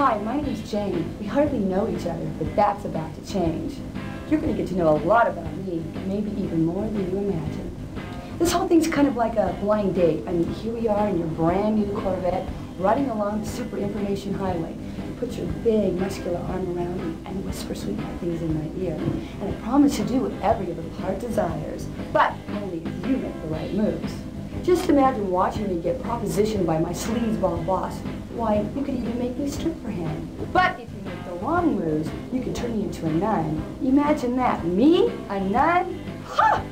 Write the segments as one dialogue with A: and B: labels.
A: Hi, my name's Jane. We hardly know each other, but that's about to change. You're going to get to know a lot about me, maybe even more than you imagine. This whole thing's kind of like a blind date. I mean, here we are in your brand new Corvette, riding along the super information highway. You put your big, muscular arm around me and whisper sweet things in my ear. And I promise to do whatever your little heart desires, but only if you make the right moves. Just imagine watching me get propositioned by my sleazeball boss. Why, you could even make me strip for him. But if you make the wrong moves, you could turn me into a nun. Imagine that. Me? A nun? Ha!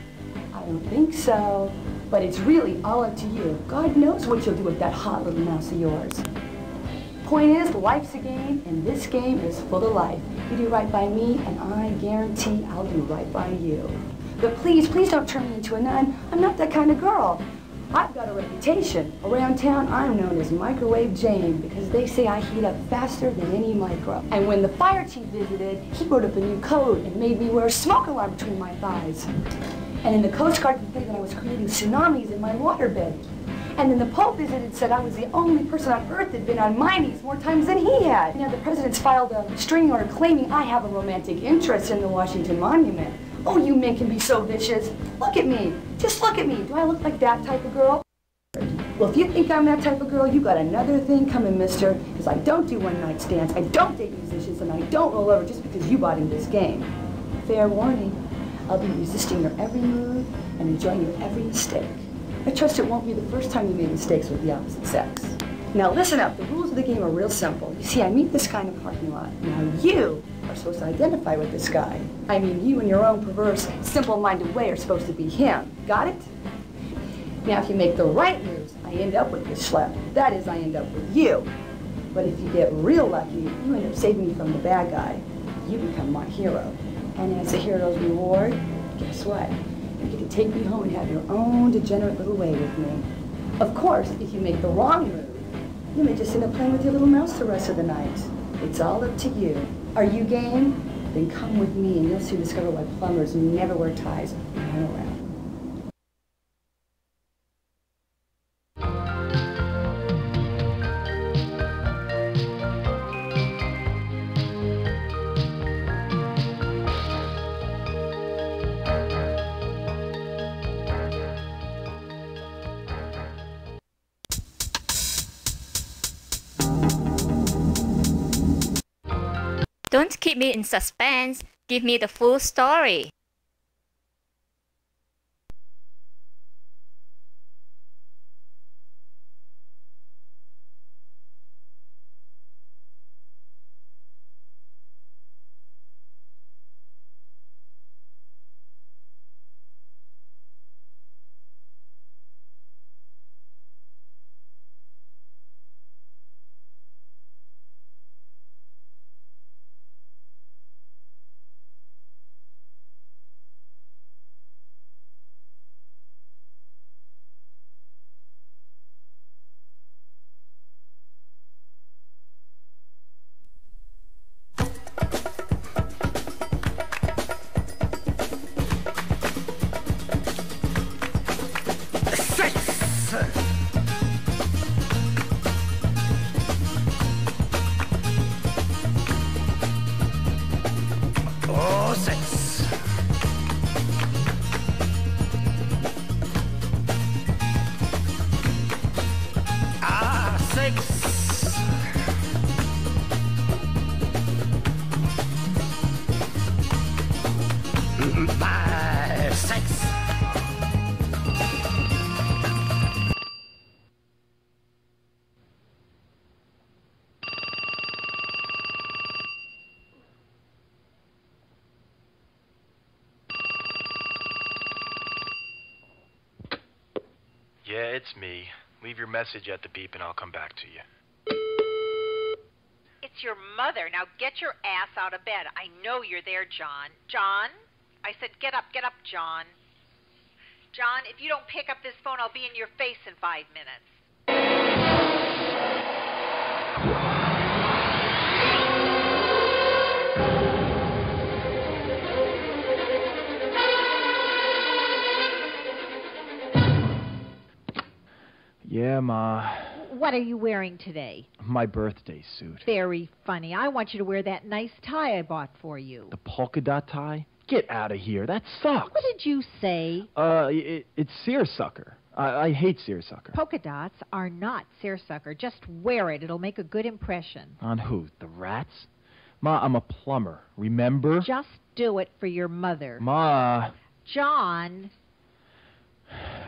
A: I don't think so. But it's really all up to you. God knows what you'll do with that hot little mouse of yours. Point is, life's a game, and this game is full of life. You do right by me, and I guarantee I'll do right by you. But please, please don't turn me into a nun. I'm not that kind of girl. I've got a reputation. Around town, I'm known as Microwave Jane because they say I heat up faster than any micro. And when the fire chief visited, he wrote up a new code and made me wear a smoke alarm between my thighs. And then the Coast Guard complained that I was creating tsunamis in my waterbed. And then the Pope visited and said I was the only person on Earth that'd been on my knees more times than he had. Now the president's filed a restraining order claiming I have a romantic interest in the Washington Monument. Oh, you men can be so vicious. Look at me. Just look at me. Do I look like that type of girl? Well, if you think I'm that type of girl, you got another thing coming, mister. Because I don't do one-night stands, I don't date musicians, and I don't roll over just because you bought in this game. Fair warning. I'll be resisting your every move and enjoying your every mistake. I trust it won't be the first time you made mistakes with the opposite sex. Now listen up. The rules of the game are real simple. You see, I meet this guy in the parking lot. Now you are supposed to identify with this guy. I mean, you in your own perverse, simple-minded way are supposed to be him. Got it? Now, if you make the right moves, I end up with this schlep. That is, I end up with you. But if you get real lucky, you end up saving me from the bad guy. You become my hero. And as the hero's reward, guess what? You get to take me home and have your own degenerate little way with me. Of course, if you make the wrong move, you may just end up playing with your little mouse the rest of the night. It's all up to you. Are you game? Then come with me and you'll soon discover why plumbers never wear ties when I'm around.
B: Don't keep me in suspense. Give me the full story.
C: Yeah, it's me. Leave your message at the beep and I'll come back to you.
D: It's your mother. Now get your ass out of bed. I know you're there, John. John? I said get up, John. John, if you don't pick up this phone, I'll be in your face in 5 minutes.
C: Yeah, Ma.
E: what are you wearing today?
F: My birthday suit.
E: Very funny. I want you to wear that nice tie I bought for you.
F: The polka dot tie? Get out of here. That sucks.
E: What did you say?
F: It's seersucker. I hate seersucker.
E: Polka dots are not seersucker. Just wear it. It'll make a good impression.
F: On who? The rats? Ma, I'm a plumber. Remember?
E: Just do it for your mother.
F: Ma.
E: John.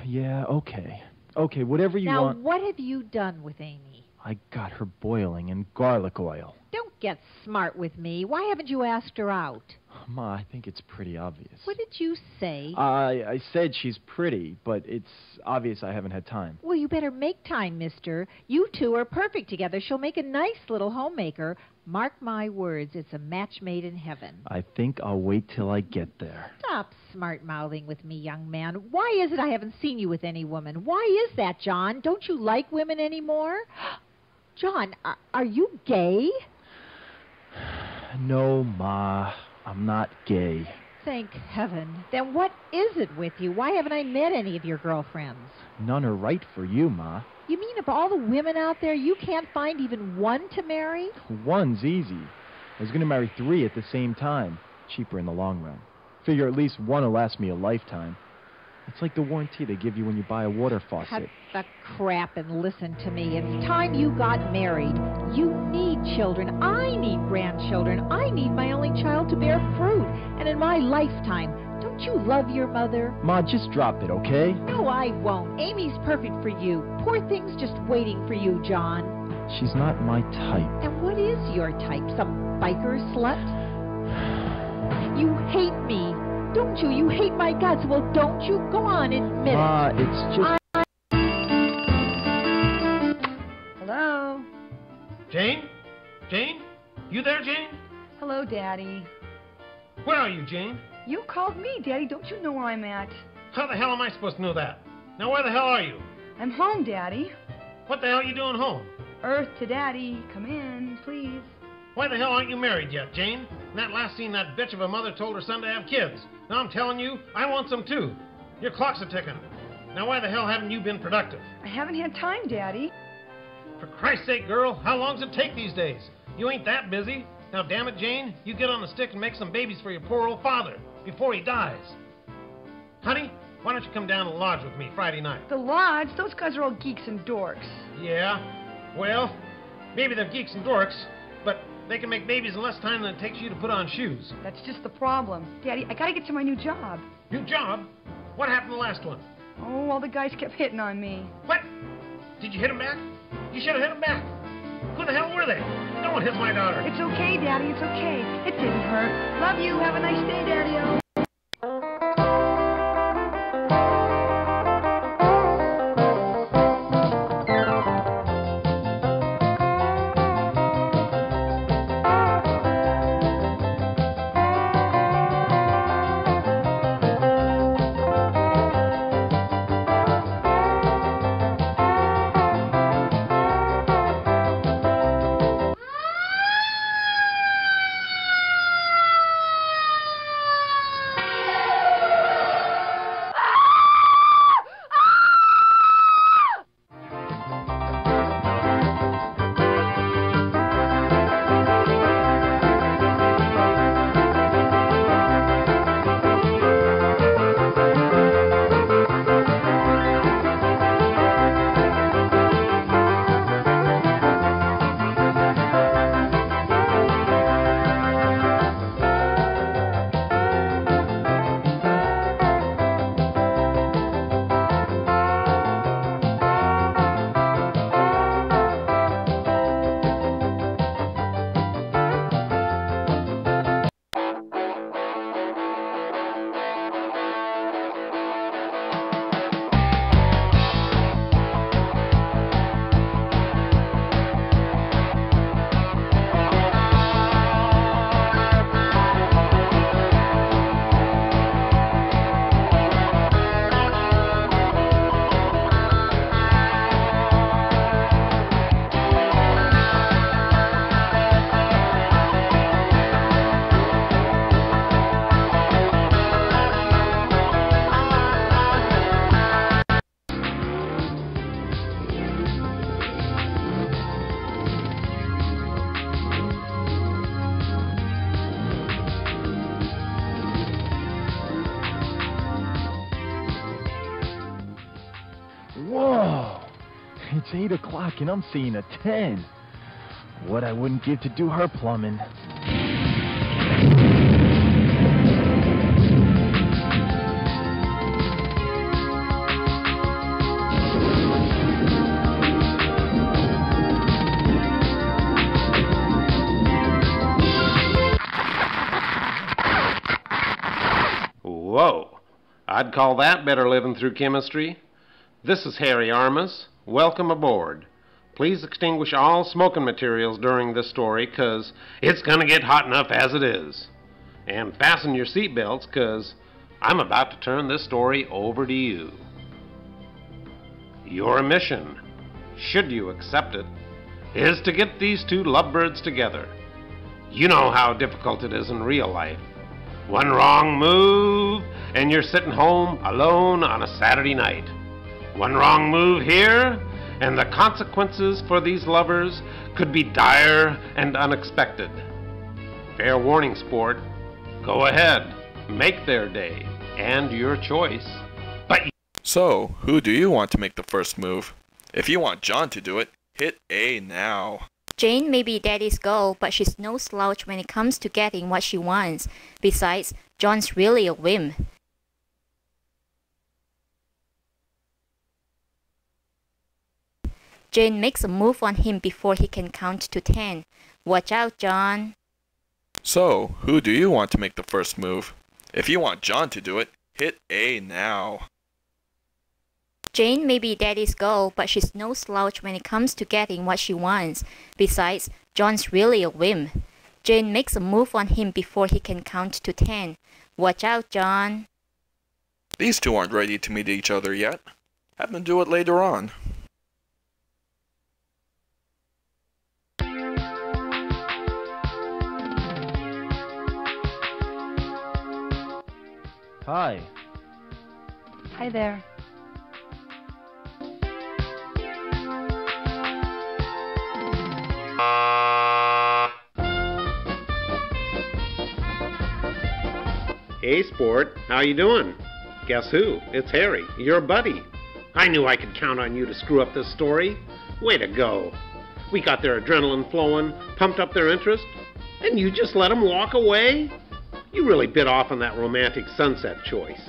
F: Yeah, okay. Okay, whatever you want.
E: Now, what have you done with Amy?
F: I got her boiling in garlic oil.
E: Don't get smart with me. Why haven't you asked her out?
F: Ma, I think it's pretty obvious.
E: What did you say?
F: I said she's pretty, but it's obvious I haven't had time.
E: Well, you better make time, mister. You two are perfect together. She'll make a nice little homemaker. Mark my words, it's a match made in heaven.
F: I think I'll wait till I get there.
E: Stop smart-mouthing with me, young man. Why is it I haven't seen you with any woman? Why is that, John? Don't you like women anymore? John, are you gay?
F: No, Ma. I'm not gay.
E: Thank heaven. Then what is it with you? Why haven't I met any of your girlfriends?
F: None are right for you, Ma.
E: You mean of all the women out there, you can't find even one to marry?
F: One's easy. I was going to marry 3 at the same time. Cheaper in the long run. Figure at least one will last me a lifetime. It's like the warranty they give you when you buy a water faucet.
E: Cut the crap and listen to me. It's time you got married. You need children. I need grandchildren. I need my only child to bear fruit. And in my lifetime, don't you love your mother?
F: Ma, just drop it, okay?
E: No, I won't. Amy's perfect for you. Poor thing's just waiting for you, John.
F: She's not my type.
E: And what is your type? Some biker slut? You hate me. Don't you? You hate my guts. Well, don't you? Go on, admit
F: it. It's just...
A: Hello?
G: Jane? Jane? You there, Jane?
A: Hello, Daddy.
G: Where are you, Jane?
A: You called me, Daddy. Don't you know where I'm at?
G: How the hell am I supposed to know that? Now, where the hell are you?
A: I'm home, Daddy.
G: What the hell are you doing home?
A: Earth to Daddy. Come in, please.
G: Why the hell aren't you married yet, Jane? In that last scene, that bitch of a mother told her son to have kids. Now I'm telling you, I want some too. Your clock's a ticking. Now why the hell haven't you been productive?
A: I haven't had time, Daddy.
G: For Christ's sake, girl, how long does it take these days? You ain't that busy. Now, damn it, Jane, you get on the stick and make some babies for your poor old father before he dies. Honey, why don't you come down to the lodge with me Friday night?
A: The lodge? Those guys are all geeks and dorks.
G: Yeah, well, maybe they're geeks and dorks, but they can make babies in less time than it takes you to put on shoes.
A: That's just the problem. Daddy, I gotta get to my new job.
G: New job? What happened to the last one?
A: Oh, all the guys kept hitting on me.
G: What? Did you hit him back? You should have hit him back. Who the hell were they? No one hits my daughter.
A: It's okay, Daddy, it's okay. It didn't hurt. Love you. Have a nice day, Daddy-o.
F: It's 8 o'clock and I'm seeing a 10. What I wouldn't give to do her plumbing.
H: Whoa, I'd call that better living through chemistry. This is Harry Armas. Welcome aboard. Please extinguish all smoking materials during this story, 'cause it's gonna get hot enough as it is. And fasten your seatbelts, 'cause I'm about to turn this story over to you. Your mission, should you accept it, is to get these two lovebirds together. You know how difficult it is in real life. One wrong move, and you're sitting home alone on a Saturday night. One wrong move here, and the consequences for these lovers could be dire and unexpected. Fair warning, sport. Go ahead, make their day, and your choice. But
I: So, who do you want to make the first move? If you want John to do it, hit A now.
B: Jane may be daddy's girl, but she's no slouch when it comes to getting what she wants. Besides, John's really a wimp. Jane makes a move on him before he can count to 10. Watch out, John.
I: So, who do you want to make the first move? If you want John to do it, hit A now.
B: Jane may be daddy's girl, but she's no slouch when it comes to getting what she wants. Besides, John's really a wimp. Jane makes a move on him before he can count to 10. Watch out, John.
I: These two aren't ready to meet each other yet. Have them do it later on.
F: Hi.
A: Hi there.
H: hey, sport, how you doing? Guess who? It's Harry, your buddy. I knew I could count on you to screw up this story. Way to go. We got their adrenaline flowing, pumped up their interest, and you just let them walk away? You really bit off on that romantic sunset choice.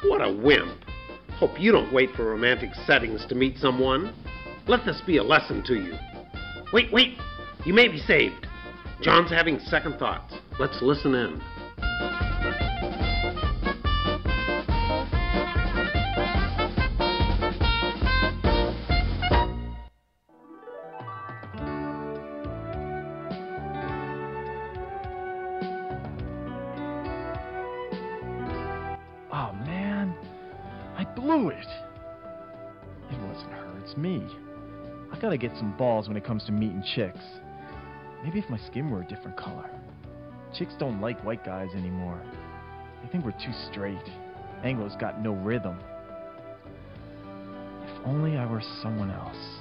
H: What a wimp. Hope you don't wait for romantic settings to meet someone. Let this be a lesson to you. Wait, you may be saved. John's having second thoughts. Let's listen in.
F: Oh, man. I blew it. It wasn't her, it's me. I gotta get some balls when it comes to meeting chicks. Maybe if my skin were a different color. Chicks don't like white guys anymore. They think we're too straight. Anglo's got no rhythm. If only I were someone else.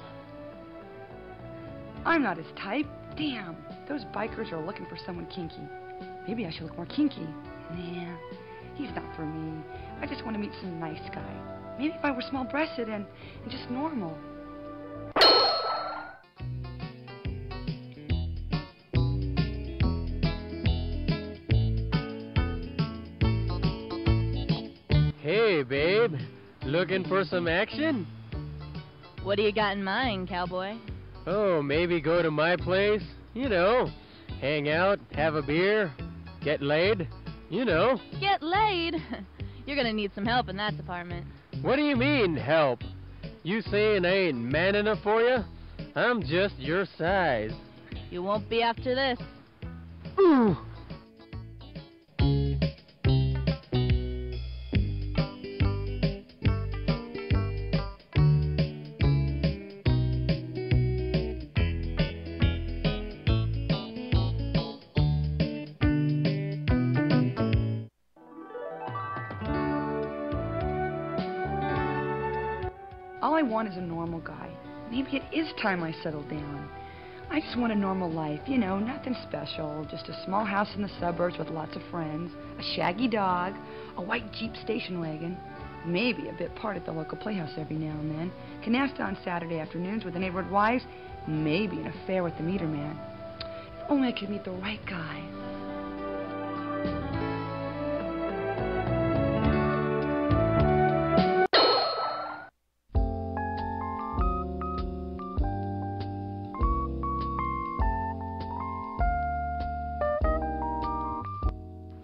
A: I'm not his type. Damn, those bikers are looking for someone kinky. Maybe I should look more kinky. Nah, he's not for me. I just want to meet some nice guy. Maybe if I were small-breasted and just normal.
J: Hey, babe. Looking for some action?
K: What do you got in mind, cowboy?
J: Oh, maybe go to my place. You know, hang out, have a beer, get laid. You know.
K: Get laid? You're gonna need some help in that department.
J: What do you mean, help? You saying I ain't man enough for you? I'm just your size.
K: You won't be after this.
J: Ooh.
A: All I want is a normal guy. Maybe it is time I settled down. I just want a normal life, you know, nothing special. Just a small house in the suburbs with lots of friends, a shaggy dog, a white Jeep station wagon. maybe a bit part at the local playhouse every now and then, canasta on Saturday afternoons with the neighborhood wives, maybe an affair with the meter man. If only I could meet the right guy.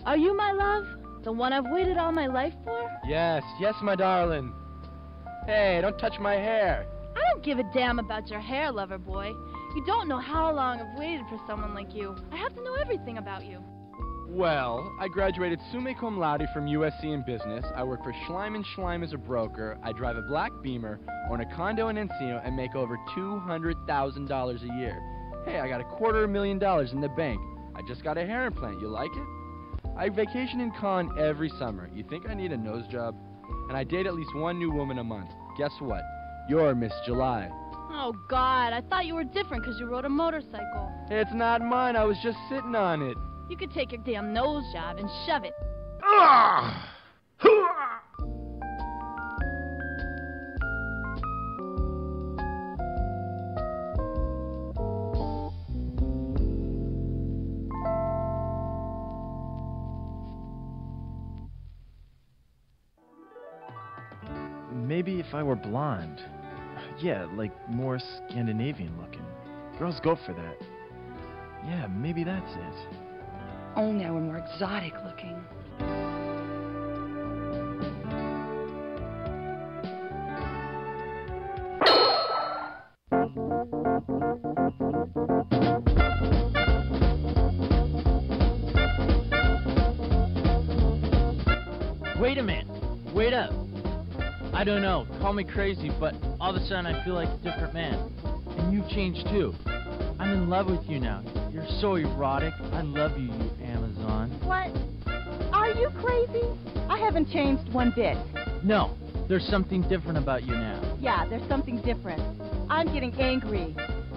K: Are you my love? The one I've waited all my life for?
F: Yes, yes, my darling. Hey, don't touch my hair.
K: I don't give a damn about your hair, lover boy. You don't know how long I've waited for someone like you. I have to know everything about you.
F: Well, I graduated summa cum laude from USC in business. I work for Schleim & Schleim as a broker. I drive a black Beamer, own a condo in Encino, and make over $200,000 a year. Hey, I got $250,000 in the bank. I just got a hair implant. You like it? I vacation in Cannes every summer. You think I need a nose job? And I date at least one new woman a month. Guess what? You're Miss July.
K: Oh, God, I thought you were different because you rode a motorcycle.
F: It's not mine. I was just sitting on it.
K: You could take your damn nose job and shove it.
F: Maybe if I were blonde. Yeah, like more Scandinavian looking. Girls go for that. Yeah, maybe that's it.
A: Only I were more exotic looking.
L: Wait a minute. Wait up. I don't know, call me crazy, but all of a sudden I feel like a different man. And you've changed too. I'm in love with you now. You're so erotic. I love you, you Amazon.
E: What? Are you crazy? I haven't changed one bit.
L: No, there's something different about you now.
E: Yeah, there's something different. I'm getting angry.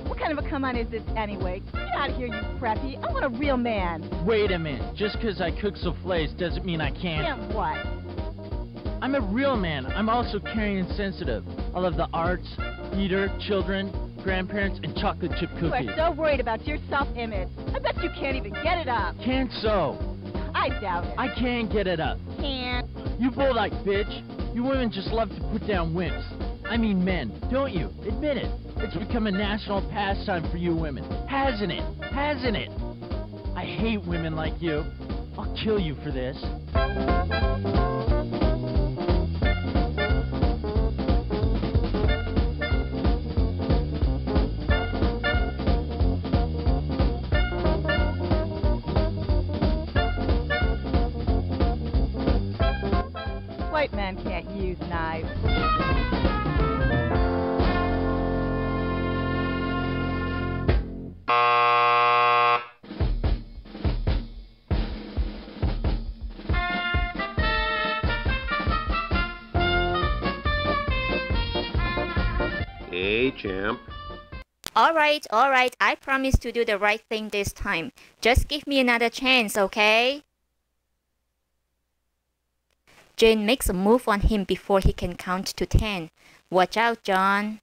E: What kind of a come on is this anyway? Get out of here, you preppy. I want a real man.
L: Wait a minute. Just because I cook souffles doesn't mean I can't.
E: Can't what?
L: I'm a real man. I'm also caring and sensitive. I love the arts, theater, children, grandparents, and chocolate chip cookies.
E: You are so worried about your self-image. I bet you can't even get it up.
L: Can't so.
E: I doubt it.
L: I can get it up.
E: Can't.
L: You bulldog bitch. You women just love to put down wimps. I mean men, don't you? Admit it. It's become a national pastime for you women. Hasn't it? Hasn't it? I hate women like you. I'll kill you for this.
E: White men can't use knives.
H: Hey, champ.
B: All right, I promise to do the right thing this time. Just give me another chance, okay? Jane makes a move on him before he can count to 10. Watch out, John.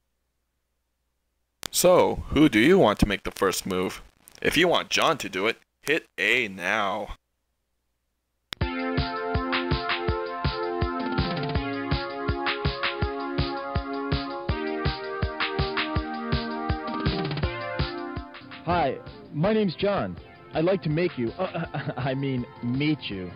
I: So, who do you want to make the first move? If you want John to do it, hit A now.
F: Hi, my name's John. I'd like to make you, meet you.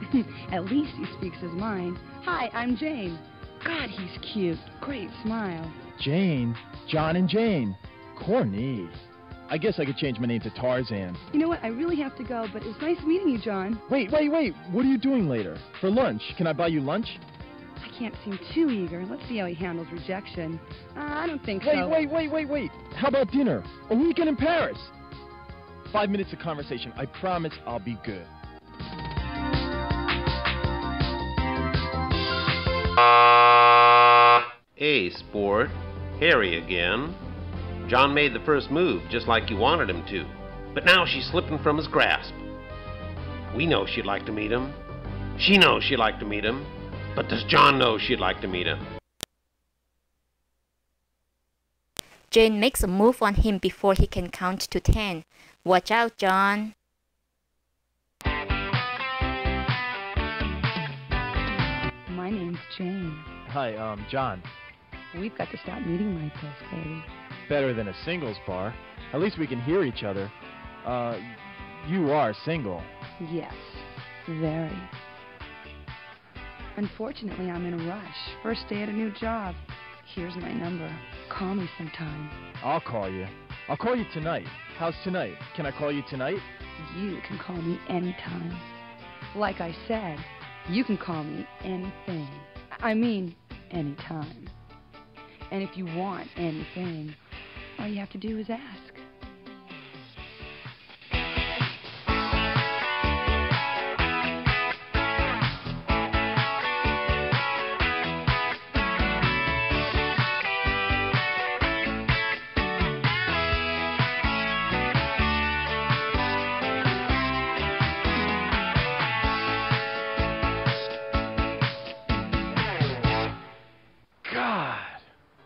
A: At least he speaks his mind. Hi, I'm Jane. God, he's cute. Great smile.
F: Jane? John and Jane. Corny. I guess I could change my name to Tarzan.
A: You know what? I really have to go, but it was nice meeting you, John.
F: Wait. What are you doing later? For lunch? Can I buy you lunch?
A: I can't seem too eager. Let's see how he handles rejection. I don't think so.
F: Wait. How about dinner? A weekend in Paris? 5 minutes of conversation. I promise I'll be good.
H: Hey, sport. Harry again. John made the first move just like you wanted him to, but now she's slipping from his grasp. We know she'd like to meet him. She knows she'd like to meet him. But does John know she'd like to meet him?
B: Jane makes a move on him before he can count to 10. Watch out, John.
A: My name's Jane.
F: Hi, John.
A: We've got to stop meeting like this, baby.
F: Better than a singles bar. At least we can hear each other. You are single.
A: Yes, very. Unfortunately, I'm in a rush. First day at a new job. Here's my number. Call me sometime.
F: I'll call you. I'll call you tonight. How's tonight? Can I call you tonight?
A: You can call me anytime. Like I said, you can call me anything. I mean, anytime. And if you want anything, all you have to do is ask.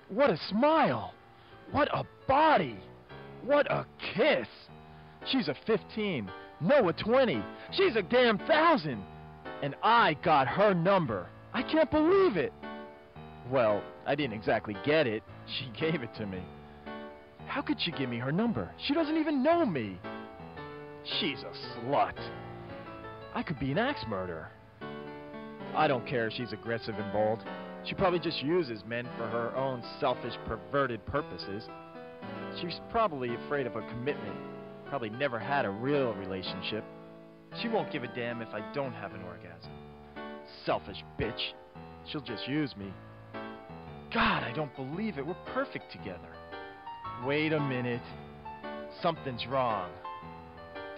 F: What a smile! What a body! What a kiss! She's a 15, no a 20. She's a damn 1,000! And I got her number. I can't believe it! Well, I didn't exactly get it. She gave it to me. How could she give me her number? She doesn't even know me. She's a slut. I could be an axe murderer. I don't care if she's aggressive and bold. She probably just uses men for her own selfish, perverted purposes. She's probably afraid of a commitment. Probably never had a real relationship. She won't give a damn if I don't have an orgasm. Selfish bitch. She'll just use me. God, I don't believe it. We're perfect together. Wait a minute. Something's wrong.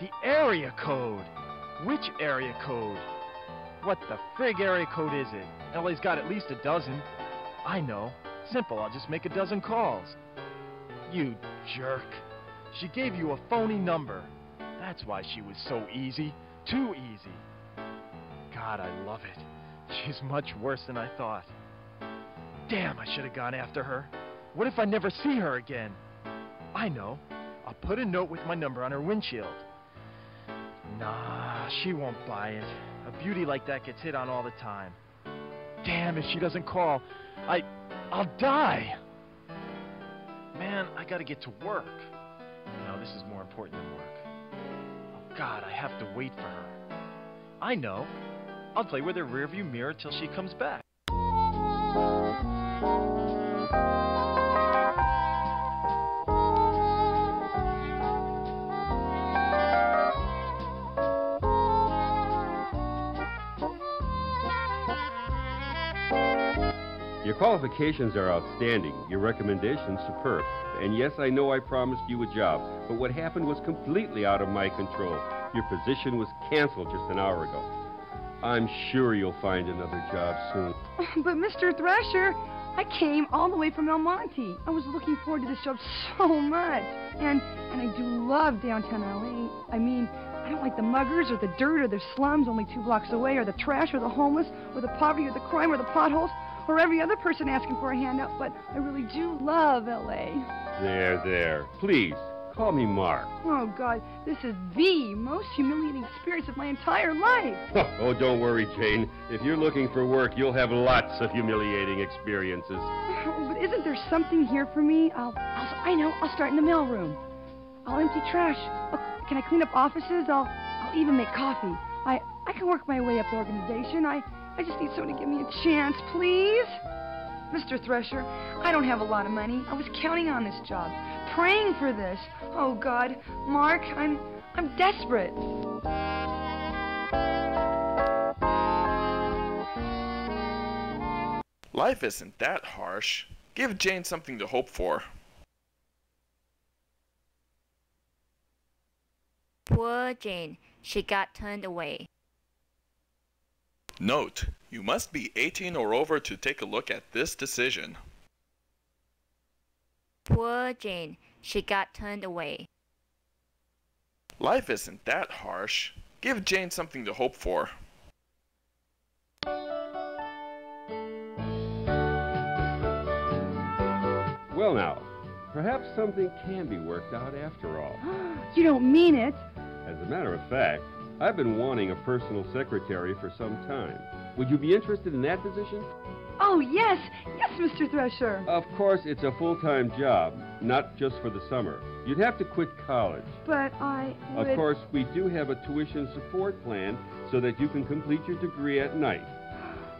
F: The area code. Which area code? What the frig area code is it? LA's got at least a dozen. I know. Simple, I'll just make a dozen calls. You jerk. She gave you a phony number. That's why she was so easy. Too easy. God, I love it. She's much worse than I thought. Damn, I should have gone after her. What if I never see her again? I know. I'll put a note with my number on her windshield. Nah, she won't buy it. A beauty like that gets hit on all the time. Damn, if she doesn't call, I'll die. Man, I gotta get to work. No, this is more important than work. Oh God, I have to wait for her. I know. I'll play with her rearview mirror till she comes back.
M: Your qualifications are outstanding, your recommendations superb. And yes, I know I promised you a job, but what happened was completely out of my control. Your position was canceled just an hour ago. I'm sure you'll find another job soon.
A: But Mr. Thrasher, I came all the way from El Monte. I was looking forward to this job so much. And I do love downtown LA. I mean, I don't like the muggers or the dirt or the slums only 2 blocks away, or the trash or the homeless or the poverty or the crime or the potholes, or every other person asking for a handout, but I really do love L.A.
M: There. Please, call me Mark.
A: Oh, God, this is the most humiliating experience of my entire life.
M: Oh, don't worry, Jane. If you're looking for work, you'll have lots of humiliating experiences.
A: Oh, but isn't there something here for me? I know, I'll start in the mailroom. I'll empty trash. Can I clean up offices? I'll even make coffee. I can work my way up the organization. I just need someone to give me a chance, please. Mr. Thresher, I don't have a lot of money. I was counting on this job, praying for this. Oh, God. Mark, I'm desperate.
I: Life isn't that harsh. Give Jane something to hope for.
B: Poor Jane. She got turned away.
I: Note, you must be 18 or over to take a look at this decision.
B: Poor Jane. She got turned away.
I: Life isn't that harsh. Give Jane something to hope for.
M: Well, now, perhaps something can be worked out after all.
A: You don't mean it.
M: As a matter of fact, I've been wanting a personal secretary for some time. Would you be interested in that position?
A: Oh, yes. Yes, Mr. Thresher.
M: Of course, it's a full-time job, not just for the summer. You'd have to quit college.
A: But I would...
M: Of course, we do have a tuition support plan so that you can complete your degree at night.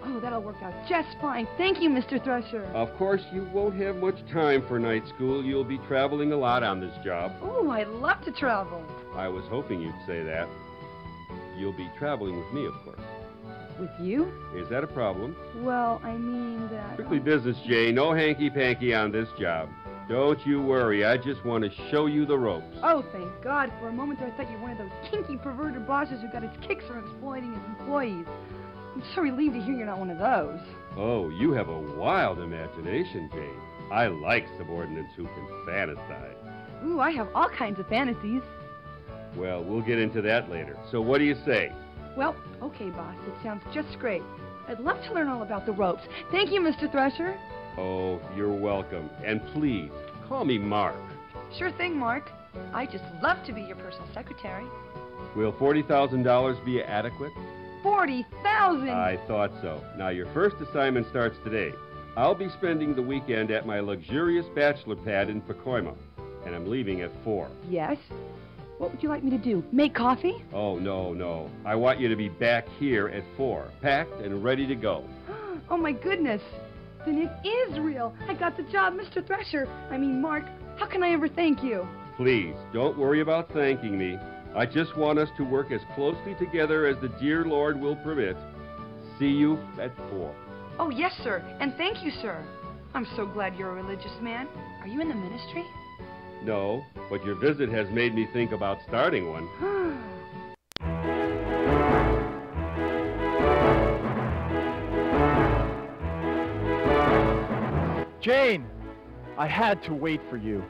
A: Oh, that'll work out just fine. Thank you, Mr. Thresher.
M: Of course, you won't have much time for night school. You'll be traveling a lot on this job.
A: Oh, I love to travel.
M: I was hoping you'd say that. You'll be traveling with me, of course.
A: With you?
M: Is that a problem?
A: Well, I mean that...
M: Strictly business, Jay. No hanky-panky on this job. Don't you worry. I just want to show you the ropes.
A: Oh, thank God. For a moment there, I thought you were one of those kinky, perverted bosses who got his kicks from exploiting his employees. I'm so relieved to hear you're not one of those.
M: Oh, you have a wild imagination, Jay. I like subordinates who can fantasize.
A: Ooh, I have all kinds of fantasies.
M: Well, we'll get into that later. So what do you say?
A: Well, okay, boss. It sounds just great. I'd love to learn all about the ropes. Thank you, Mr. Thresher.
M: Oh, you're welcome. And please, call me Mark.
A: Sure thing, Mark. I just love to be your personal secretary.
M: Will $40,000 be adequate?
A: 40,000!
M: I thought so. Now, your first assignment starts today. I'll be spending the weekend at my luxurious bachelor pad in Pacoima, and I'm leaving at 4.
A: Yes? What would you like me to do? Make coffee?
M: Oh, no. I want you to be back here at 4, packed and ready to go.
A: Oh, my goodness. Then it is real. I got the job, Mr. Thresher. I mean, Mark, how can I ever thank you?
M: Please, don't worry about thanking me. I just want us to work as closely together as the dear Lord will permit. See you at 4.
A: Oh, yes, sir. And thank you, sir. I'm so glad you're a religious man. Are you in the ministry?
M: No, but your visit has made me think about starting one.
F: Jane! I had to wait for you.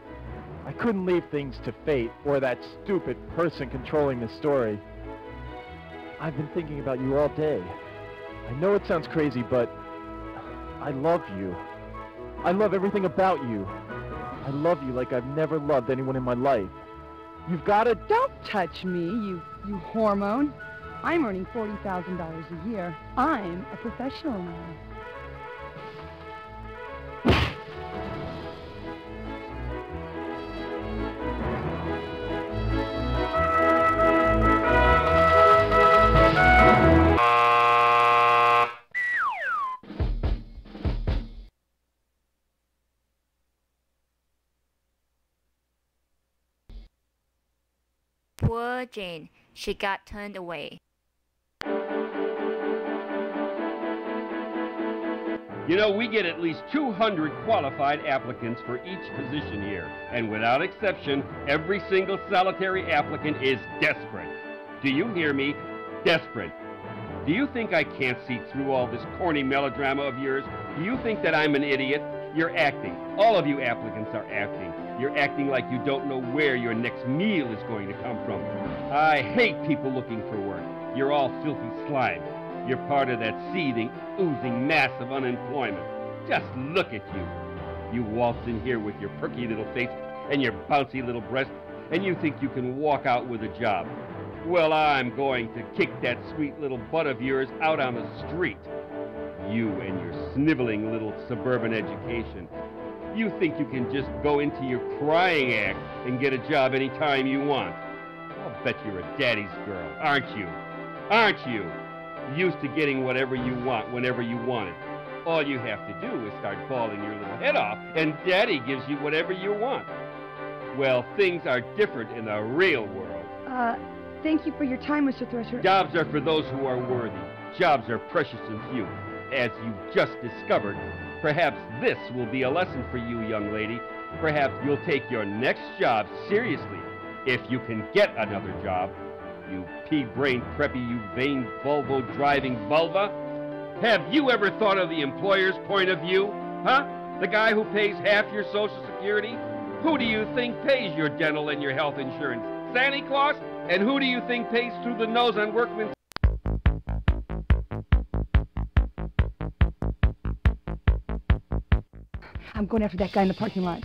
F: I couldn't leave things to fate or that stupid person controlling the story. I've been thinking about you all day. I know it sounds crazy, but I love you. I love everything about you. I love you like I've never loved anyone in my life. You've got to...
A: Don't touch me, you hormone. I'm earning $40,000 a year. I'm a professional now.
B: Poor Jane. She got turned away.
M: You know, we get at least 200 qualified applicants for each position here. And without exception, every single solitary applicant is desperate. Do you hear me? Desperate. Do you think I can't see through all this corny melodrama of yours? Do you think that I'm an idiot? You're acting. All of you applicants are acting. You're acting like you don't know where your next meal is going to come from. I hate people looking for work. You're all filthy slime. You're part of that seething, oozing mass of unemployment. Just look at you. You waltz in here with your perky little face and your bouncy little breast, and you think you can walk out with a job. Well, I'm going to kick that sweet little butt of yours out on the street. You and your sniveling little suburban education. You think you can just go into your crying act and get a job any time you want. I'll bet you're a daddy's girl, aren't you? Aren't you? Used to getting whatever you want whenever you want it. All you have to do is start bawling your little head off, and Daddy gives you whatever you want. Well, things are different in the real world.
A: Thank you for your time, Mr. Thresher.
M: Jobs are for those who are worthy. Jobs are precious and few. As you just discovered, perhaps this will be a lesson for you, young lady. Perhaps you'll take your next job seriously, if you can get another job. You pea-brained, preppy, you vain, Volvo-driving vulva. Have you ever thought of the employer's point of view? Huh? The guy who pays half your Social Security? Who do you think pays your dental and your health insurance? Santa Claus? And who do you think pays through the nose on workmen's...
A: I'm going after that guy in the parking lot.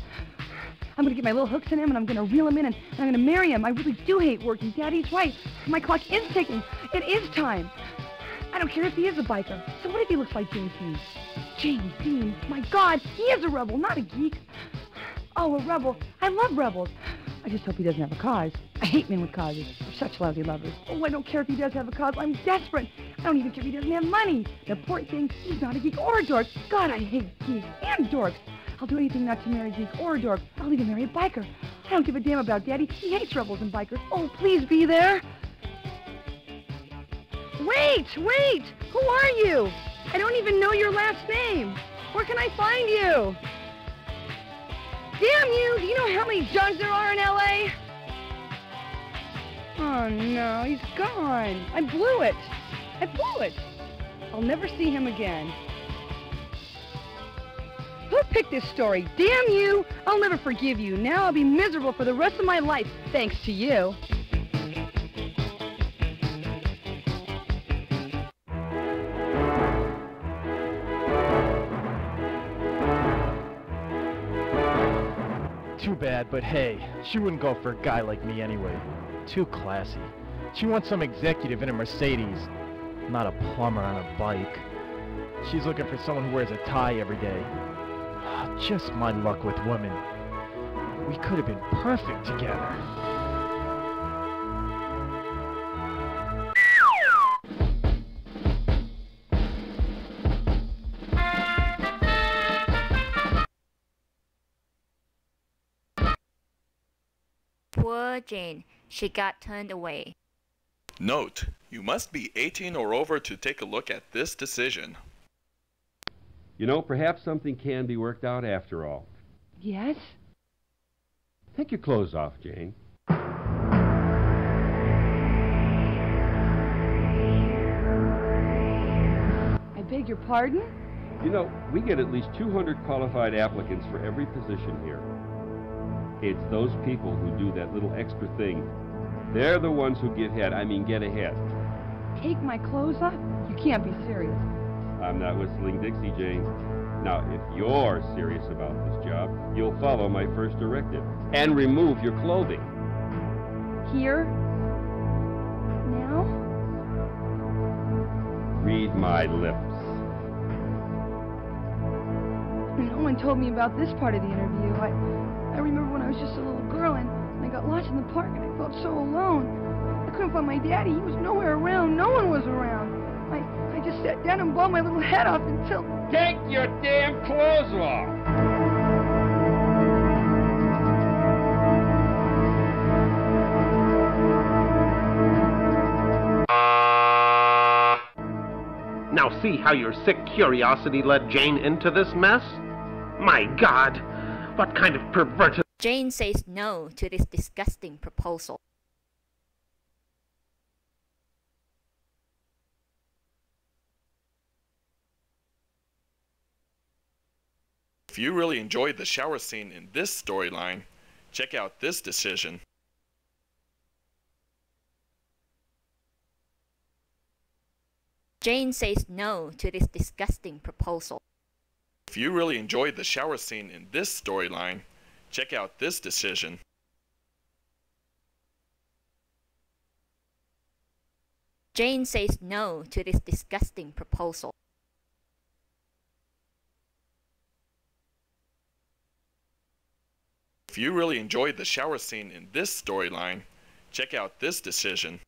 A: I'm going to get my little hooks in him, and I'm going to reel him in, and I'm going to marry him. I really do hate working. Daddy's right. My clock is ticking. It is time. I don't care if he is a biker. So what if he looks like James Dean? James Dean? My God, he is a rebel, not a geek. Oh, a rebel. I love rebels. I just hope he doesn't have a cause. I hate men with causes. They're such lousy lovers. Oh, I don't care if he does have a cause. I'm desperate. I don't even care if he doesn't have money. The important thing, he's not a geek or a dork. God, I hate geeks and dorks. I'll do anything not to marry a geek or a dork. I'll even marry a biker. I don't give a damn about Daddy. He hates rebels and bikers. Oh, please be there. Wait! Who are you? I don't even know your last name. Where can I find you? Damn you! Do you know how many Johns there are in L.A.? Oh, no, he's gone. I blew it. I'll never see him again. Who picked this story? Damn you! I'll never forgive you. Now I'll be miserable for the rest of my life, thanks to you.
F: Too bad, but hey, she wouldn't go for a guy like me anyway. Too classy. She wants some executive in a Mercedes, not a plumber on a bike. She's looking for someone who wears a tie every day. Just my luck with women. We could have been perfect together.
B: Poor Jane. She got turned away.
I: Note: you must be 18 or over to take a look at this decision.
M: You know, perhaps something can be worked out after all.
A: Yes?
M: Take your clothes off, Jane.
A: I beg your pardon?
M: You know, we get at least 200 qualified applicants for every position here. It's those people who do that little extra thing. They're the ones who get ahead.
A: Take my clothes off? You can't be serious.
M: I'm not whistling Dixie, Jane. Now, if you're serious about this job, you'll follow my first directive and remove your clothing.
A: Here? Now?
M: Read my lips.
A: No one told me about this part of the interview. I remember when I was just a little girl and I got lost in the park and I felt so alone. I couldn't find my daddy. He was nowhere around. No one was around. I just sat down and blew my little head off until...
M: Take your damn clothes off!
H: Now see how your sick curiosity led Jane into this mess? My God, what kind of perverted...
B: Jane says no to this disgusting proposal.
I: If you really enjoyed the shower scene in this storyline, check out this decision.
B: Jane says no to this disgusting proposal.
I: If you really enjoyed the shower scene in this storyline, check out this decision.
B: Jane says no to this disgusting proposal.
I: If you really enjoyed the shower scene in this storyline, check out this decision.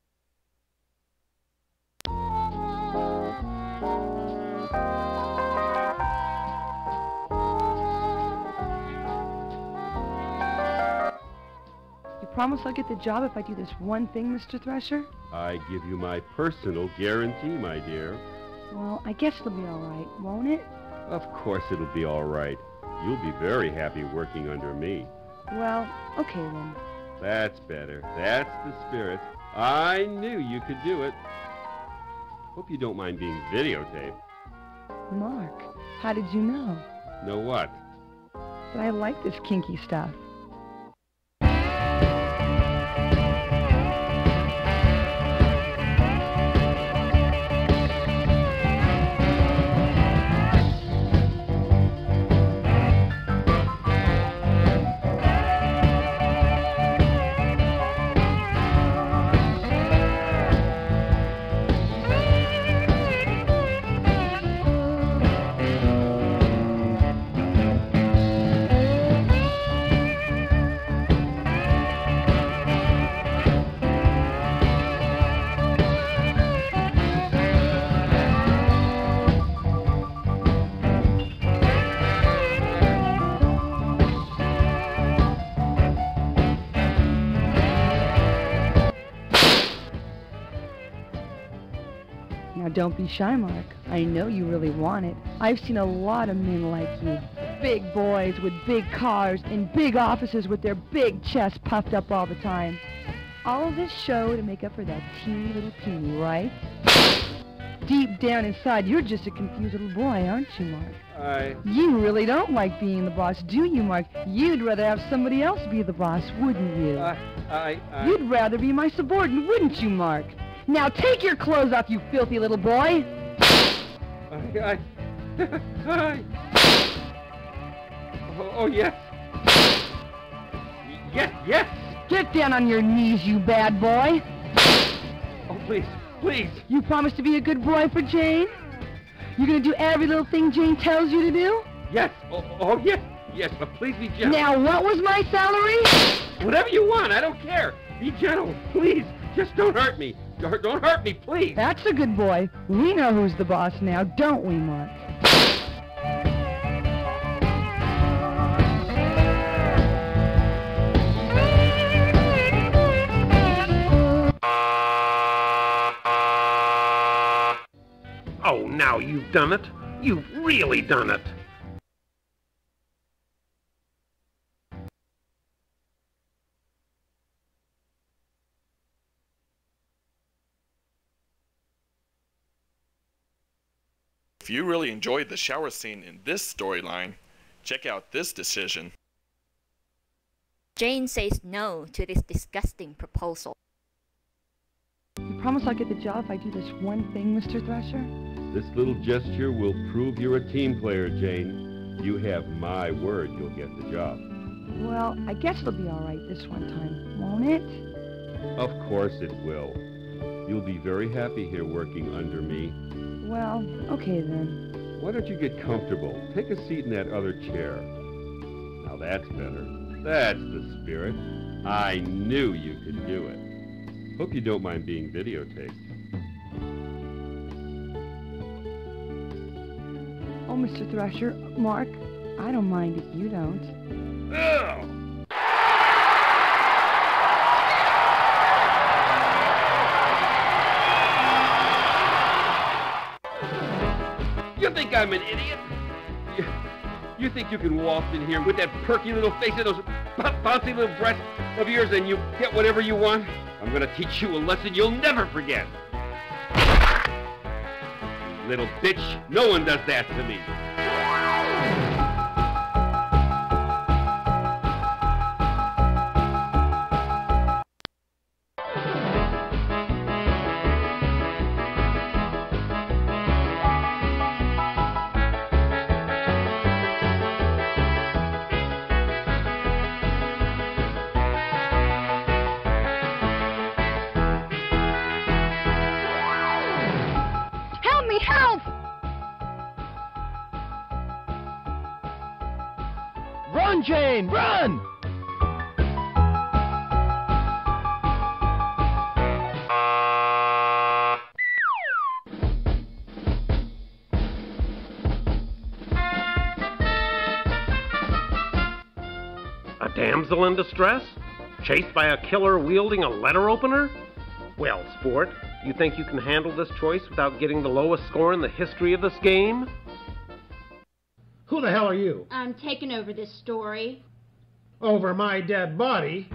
A: You promise I'll get the job if I do this one thing, Mr. Thresher?
M: I give you my personal guarantee, my dear.
A: Well, I guess it'll be all right, won't it?
M: Of course it'll be all right. You'll be very happy working under me.
A: Well, okay then.
M: That's better. That's the spirit. I knew you could do it. Hope you don't mind being videotaped.
A: Mark, how did you know?
M: Know what?
A: That I like this kinky stuff. Now, don't be shy, Mark. I know you really want it. I've seen a lot of men like you. Big boys with big cars in big offices with their big chests puffed up all the time. All of this show to make up for that teeny little peenie, right? Deep down inside, you're just a confused little boy, aren't you, Mark? You really don't like being the boss, do you, Mark? You'd rather have somebody else be the boss, wouldn't you? You'd rather be my subordinate, wouldn't you, Mark? Now take your clothes off, you filthy little boy!
M: Oh, yes. Yes!
A: Get down on your knees, you bad boy!
M: Oh, please.
A: You promise to be a good boy for Jane? You're gonna do every little thing Jane tells you to do?
M: Yes. Oh, yes. Yes, but please be gentle.
A: Now, what was my salary?
M: Whatever you want, I don't care. Be gentle, please. Just don't hurt me. Don't hurt me, please.
A: That's a good boy. We know who's the boss now, don't we, Mark?
H: Oh, now you've done it. You've really done it.
I: If you really enjoyed the shower scene in this storyline, check out this decision.
B: Jane says no to this disgusting proposal.
A: You promise I'll get the job if I do this one thing, Mr. Thresher?
M: This little gesture will prove you're a team player, Jane. You have my word you'll get the job.
A: Well, I guess it'll be all right this one time, won't it?
M: Of course it will. You'll be very happy here working under me.
A: Well, okay then.
M: Why don't you get comfortable? Take a seat in that other chair. Now that's better. That's the spirit. I knew you could do it. Hope you don't mind being videotaped.
A: Oh, Mr. Thresher, Mark, I don't mind if you don't.
M: Ugh! You think I'm an idiot? You think you can waltz in here with that perky little face and those bouncy little breasts of yours and you get whatever you want? I'm gonna teach you a lesson you'll never forget. Little bitch, no one does that to me.
A: Help!
L: Run, Jane, run!
H: A damsel in distress? Chased by a killer wielding a letter opener? Well, sport, you think you can handle this choice without getting the lowest score in the history of this game?
G: Who the hell are you?
N: I'm taking over this story.
G: Over my dead body?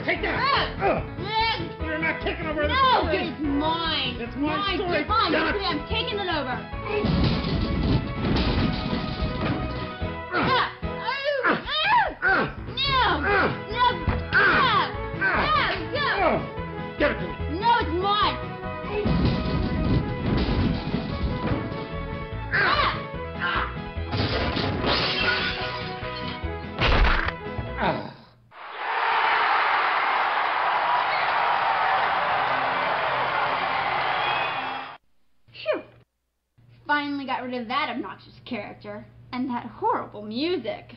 G: Take that! You're not taking over the story!
N: No, it's mine!
G: It's my story!
N: Fine, I'm taking it over!
G: Give it to me!
N: No, it's mine! Phew! Finally got rid of that obnoxious character. And that horrible music.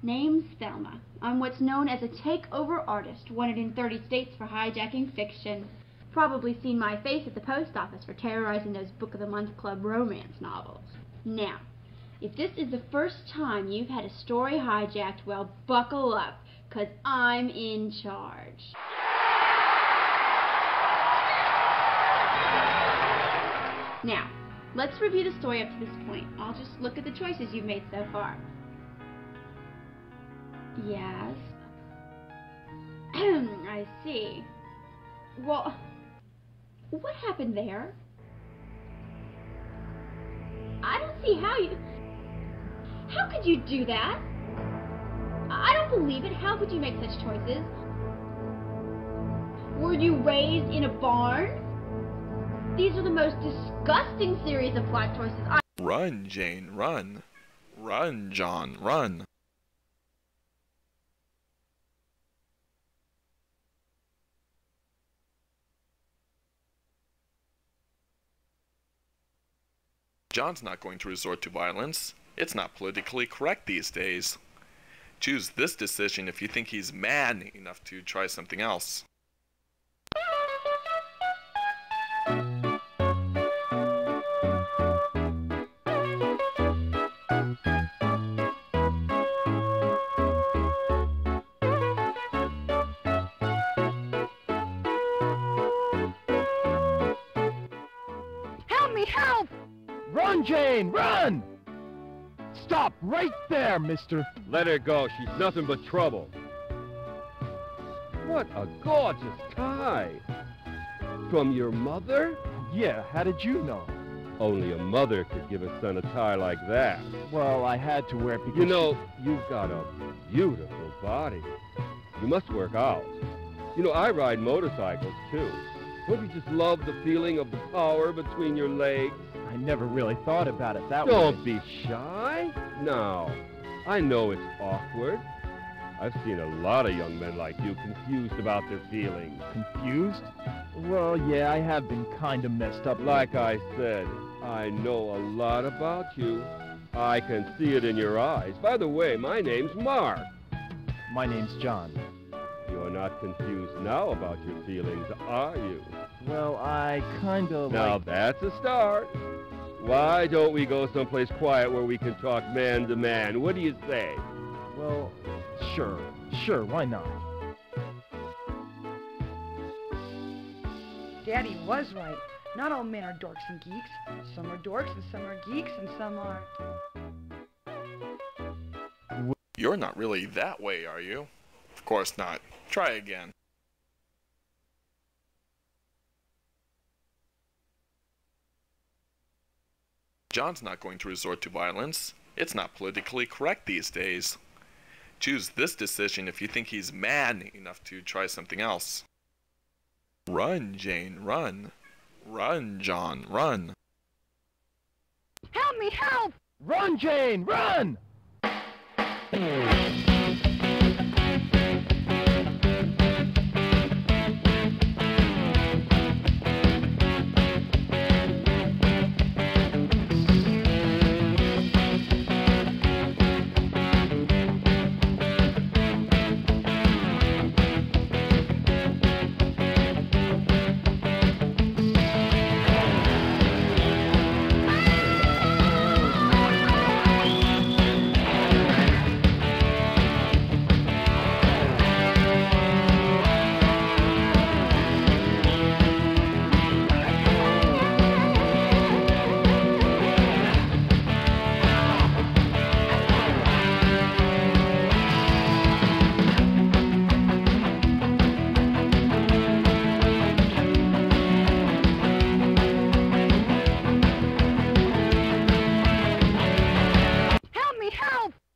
N: Name's Thelma. I'm what's known as a takeover artist, wanted in 30 states for hijacking fiction. Probably seen my face at the post office for terrorizing those Book of the Month Club romance novels. Now, If this is the first time you've had a story hijacked, well, buckle up, 'cause I'm in charge. Now, let's review the story up to this point. I'll just look at the choices you've made so far. Yes. I see. Well, what happened there? I don't see how you... How could you do that? I don't believe it. How could you make such choices? Were you raised in a barn? These are the most disgusting series of plot choices.
I: Run, Jane, run. Run, John, run. John's not going to resort to violence. It's not politically correct these days. Choose this decision if you think he's man enough to try something else.
L: Help me, help! Run, Jane, run! Stop right there, mister.
M: Let her go. She's nothing but trouble. What a gorgeous tie. From your mother?
L: Yeah, how did you know?
M: Only a mother could give a son a tie like that.
L: Well, I had to wear it because...
M: You know, you've got a beautiful body. You must work out. You know, I ride motorcycles, too. Don't you just love the feeling of the power between your legs?
L: I never really thought about it that way.
M: Don't be shy. Now, I know it's awkward. I've seen a lot of young men like you confused about their feelings.
L: Confused? Well, yeah, I have been kind of messed up.
M: Like I said, I know a lot about you. I can see it in your eyes. By the way, my name's Mark.
L: My name's John.
M: You're not confused now about your feelings, are you?
L: Well, I kind of
M: Now that's a start. Why don't we go someplace quiet where we can talk man to man? What do you say?
L: Well, sure, why not?
A: Daddy was right. Not all men are dorks and geeks. Some are dorks and some are geeks and some are...
I: You're not really that way, are you? Of course not. Try again. John's not going to resort to violence. It's not politically correct these days. Choose this decision if you think he's man enough to try something else. Run, Jane, run. Run, John, run.
L: Help me, help! Run, Jane, run!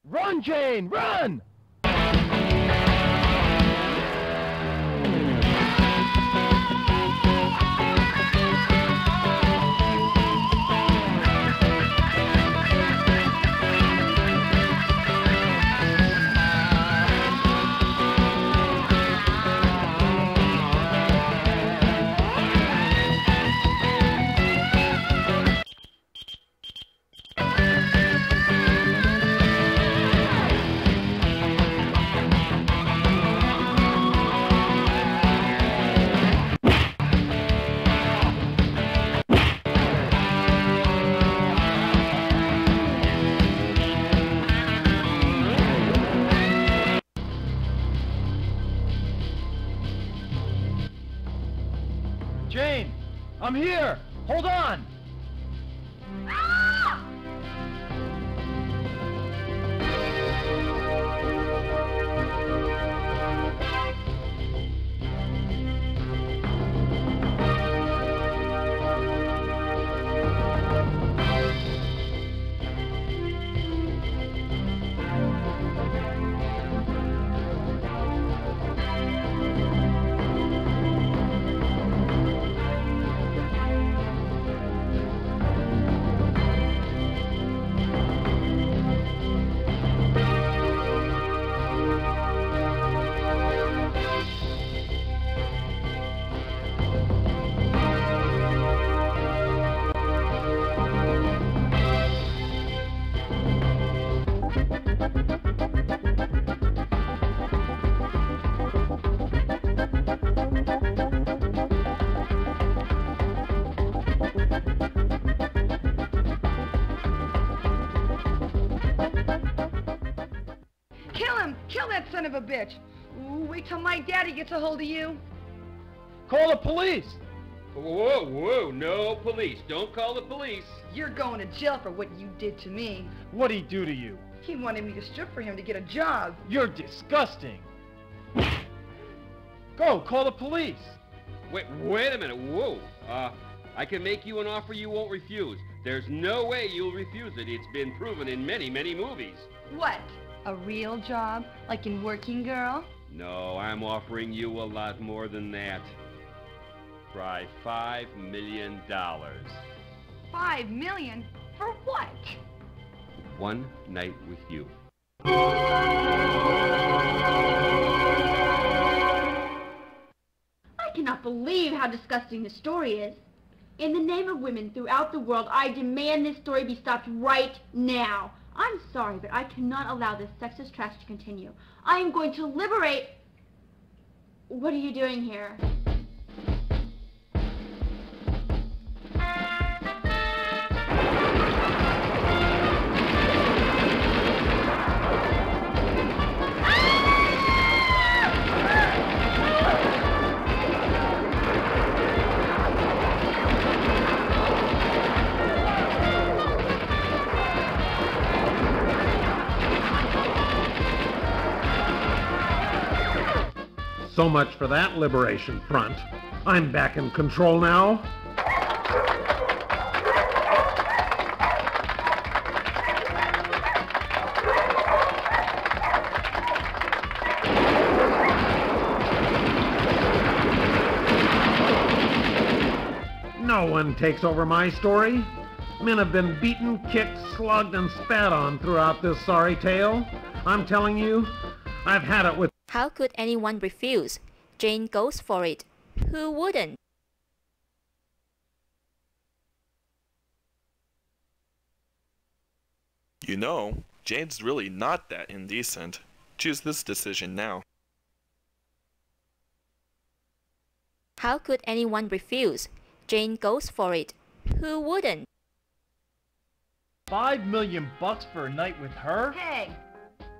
L: Run, Jane, run!
F: I'm here! Hold on!
A: Kill that son of a bitch. Ooh, wait till my daddy gets a hold of you.
F: Call the police!
M: Whoa, whoa, no police. Don't call the police.
A: You're going to jail for what you did to me.
F: What'd he do to you?
A: He wanted me to strip for him to get a job.
F: You're disgusting. Go, call the police.
M: Wait a minute. Whoa. I can make you an offer you won't refuse. There's no way you'll refuse it. It's been proven in many, many movies.
A: What? A real job? Like in Working Girl?
M: No, I'm offering you a lot more than that. Try $5 million.
A: $5 million? For what?
M: One night with you.
N: I cannot believe how disgusting this story is. In the name of women throughout the world, I demand this story be stopped right now. I'm sorry, but I cannot allow this sexist trash to continue. I am going to liberate... What are you doing here?
H: So much for that liberation front. I'm back in control now. No one takes over my story. Men have been beaten, kicked, slugged, and spat on throughout this sorry tale. I'm telling you, I've had it with...
B: How could anyone refuse? Jane goes for it. Who wouldn't?
I: You know, Jane's really not that indecent. Choose this decision now.
B: How could anyone refuse? Jane goes for it. Who wouldn't?
F: $5 million for a night with her?
A: Hey,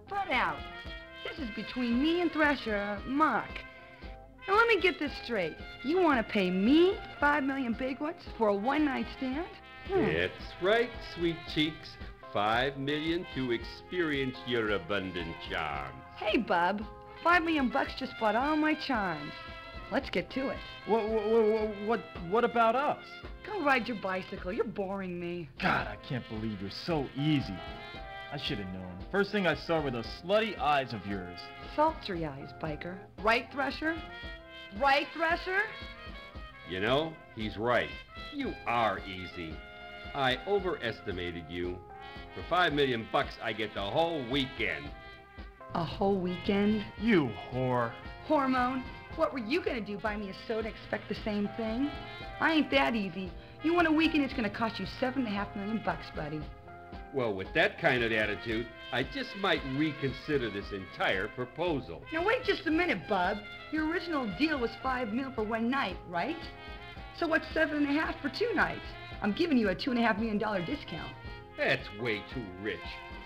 A: butt out. This is between me and Thresher, Mark. Now let me get this straight. You want to pay me $5 million big ones for a one-night stand?
M: That's right, sweet cheeks. $5 million to experience your abundant charms.
A: Hey, bub. $5 million just bought all my charms. Let's get to it.
F: What about us?
A: Go ride your bicycle. You're boring me.
F: God, I can't believe you're so easy. I should have known. First thing I saw were those slutty eyes of yours.
A: Sultry eyes, biker. Right, Thresher? Right, Thresher?
M: You know, he's right. You are easy. I overestimated you. For $5 million, I get the whole weekend.
A: A whole weekend?
F: You whore.
A: Hormone? What were you gonna do? Buy me a soda and expect the same thing? I ain't that easy. You want a weekend, it's gonna cost you $7.5 million, buddy.
M: Well, with that kind of attitude, I just might reconsider this entire proposal.
A: Now wait just a minute, bub. Your original deal was $5 million for one night, right? So what's $7.5 for 2 nights? I'm giving you a $2.5 million discount.
M: That's way too rich.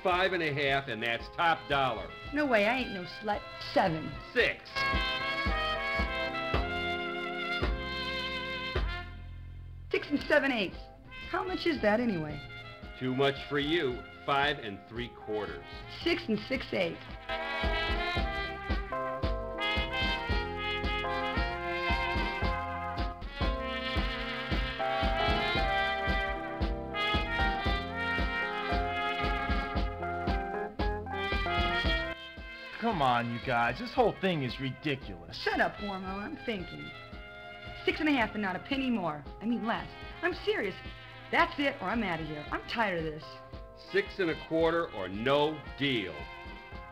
M: $5.5, and that's top dollar.
A: No way, I ain't no slut. 7.
M: 6.
A: 6 7/8. How much is that anyway?
M: Too much for you. 5 3/4.
A: 6 6/8.
F: Come on, you guys. This whole thing is ridiculous.
A: Shut up, Hormone. I'm thinking. 6 1/2 and not a penny more. I mean less. I'm serious. That's it or I'm out of here. I'm tired of this.
M: 6 1/4 or no deal.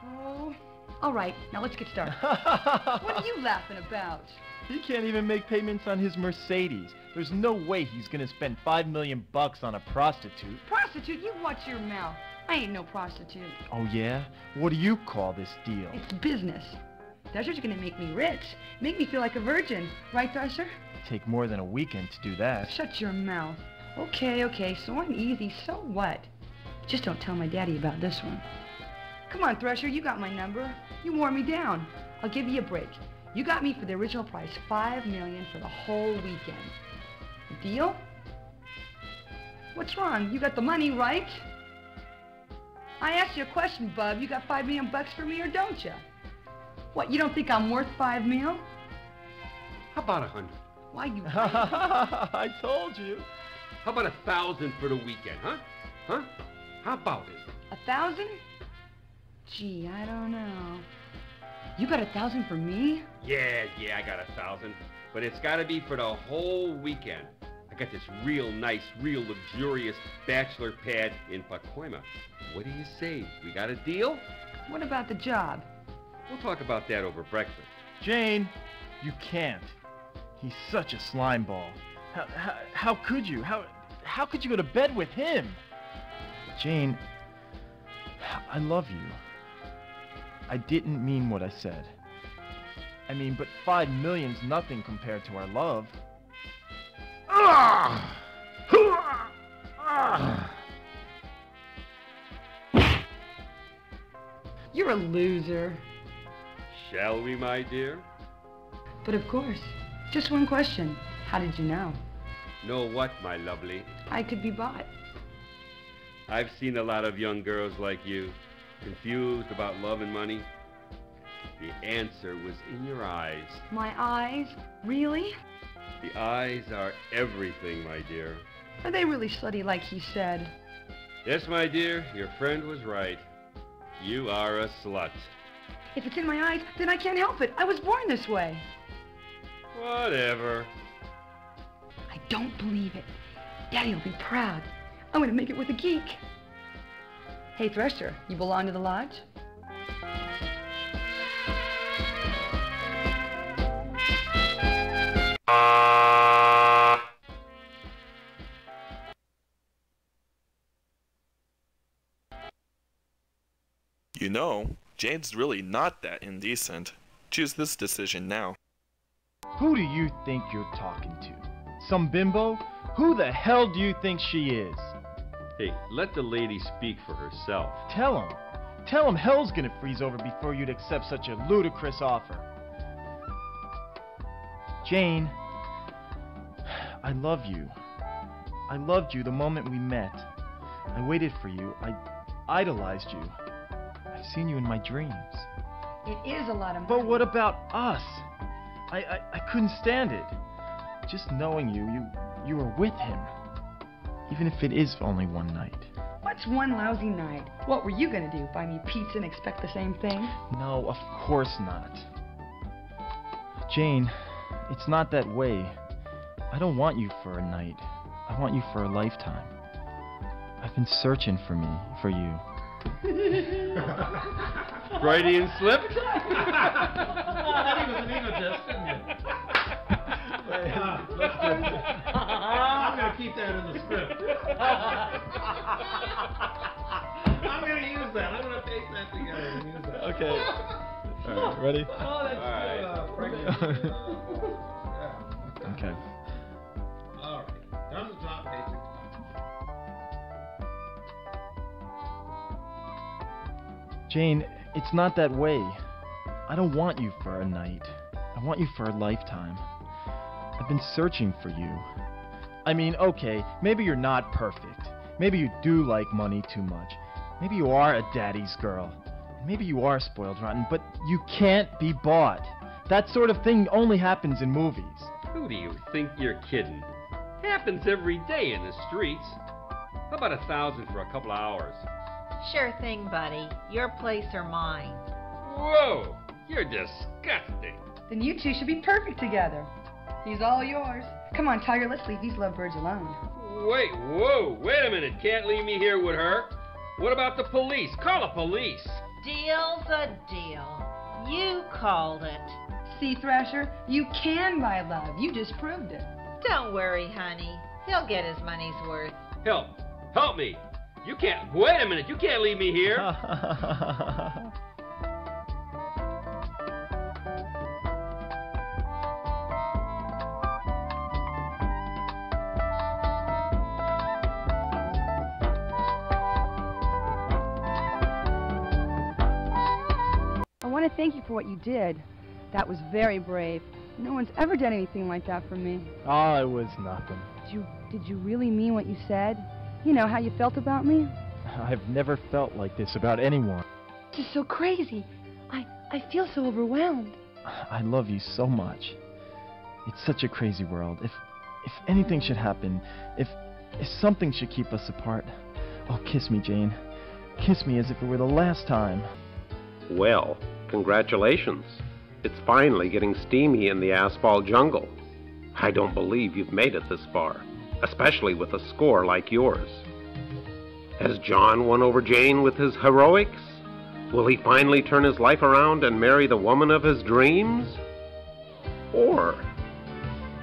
A: Oh, all right. Now let's get started. What are you laughing about?
F: He can't even make payments on his Mercedes. There's no way he's gonna spend $5 million on a prostitute.
A: Prostitute? You watch your mouth. I ain't no prostitute.
F: Oh yeah? What do you call this deal?
A: It's business. Thresher's gonna make me rich. Make me feel like a virgin. Right, Thresher?
F: Take more than a weekend to do that.
A: Shut your mouth. Okay, so I'm easy. So what? Just don't tell my daddy about this one. Come on, Thresher, you got my number. You wore me down. I'll give you a break. You got me for the original price, $5 million for the whole weekend. Deal? What's wrong? You got the money, right? I asked you a question, bub. You got $5 million for me or don't you? What, you don't think I'm worth $5 million?
M: How about 100?
A: Why you...
F: I told you.
M: How about 1,000 for the weekend, huh? Huh? How about it?
A: 1,000? Gee, I don't know. You got 1,000 for me?
M: Yeah, I got 1,000. But it's gotta be for the whole weekend. I got this real nice, real luxurious bachelor pad in Pacoima. What do you say? We got a deal?
A: What about the job?
M: We'll talk about that over breakfast.
F: Jane, you can't. He's such a slime ball. How could you? How could you go to bed with him? Jane, I love you. I didn't mean what I said. I mean, but $5 million's nothing compared to our love.
A: You're a loser.
M: Shall we, my dear?
A: But of course. Just one question. How did you know?
M: Know what, my lovely?
A: I could be bought.
M: I've seen a lot of young girls like you, confused about love and money. The answer was in your eyes.
A: My eyes? Really?
M: The eyes are everything, my dear.
A: Are they really slutty like he said?
M: Yes, my dear, your friend was right. You are a slut.
A: If it's in my eyes, then I can't help it. I was born this way.
M: Whatever.
A: I don't believe it. Daddy'll be proud. I'm gonna make it with a geek. Hey, Thresher, you belong to the lodge?
I: You know, Jane's really not that indecent. Choose this decision now.
F: Who do you think you're talking to? Some bimbo? Who the hell do you think she is?
M: Hey, let the lady speak for herself.
F: Tell him. Tell him hell's gonna freeze over before you'd accept such a ludicrous offer. Jane, I love you. I loved you the moment we met. I waited for you. I idolized you. I've seen you in my dreams.
A: It is a lot of money.
F: But what about us? I couldn't stand it. Just knowing you were with him. Even if it is only one night.
A: What's one lousy night? What were you gonna do? Buy me pizza and expect the same thing?
F: No, of course not. Jane, it's not that way. I don't want you for a night. I want you for a lifetime. I've been searching for you.
M: Freudian slip?
G: He was an egotist, didn't he? I'm going to keep that in the script. I'm going to use that. I'm going to paste that together and use that.
F: Okay. All right, ready?
G: Oh, that's pregnant.
F: Okay.
G: All right. Down the top, basic.
F: Jane, it's not that way. I don't want you for a night. I want you for a lifetime. I've been searching for you. I mean, okay, maybe you're not perfect. Maybe you do like money too much. Maybe you are a daddy's girl. Maybe you are spoiled rotten, but you can't be bought. That sort of thing only happens in movies.
M: Who do you think you're kidding? Happens every day in the streets. How about 1,000 for a couple of hours?
D: Sure thing, buddy. Your place or mine.
M: Whoa! You're disgusting.
A: Then you two should be perfect together. He's all yours. Come on, Tiger, let's leave these lovebirds alone.
M: Wait a minute. Can't leave me here with her. What about the police? Call the police.
D: Deal's a deal. You called it.
A: See, Thrasher, you can buy love. You just proved it.
D: Don't worry, honey. He'll get his money's worth.
M: Help me. You can't. Wait a minute. You can't leave me here.
A: I want to thank you for what you did. That was very brave. No one's ever done anything like that for me.
F: Oh, it was nothing.
A: Did you really mean what you said? You know how you felt about me?
F: I've never felt like this about anyone.
A: This is so crazy. I feel so overwhelmed.
F: I love you so much. It's such a crazy world. If anything should happen, if something should keep us apart, oh, kiss me, Jane. Kiss me as if it were the last time.
H: Well, congratulations. It's finally getting steamy in the asphalt jungle. I don't believe you've made it this far, especially with a score like yours. Has John won over Jane with his heroics? Will he finally turn his life around and marry the woman of his dreams? Or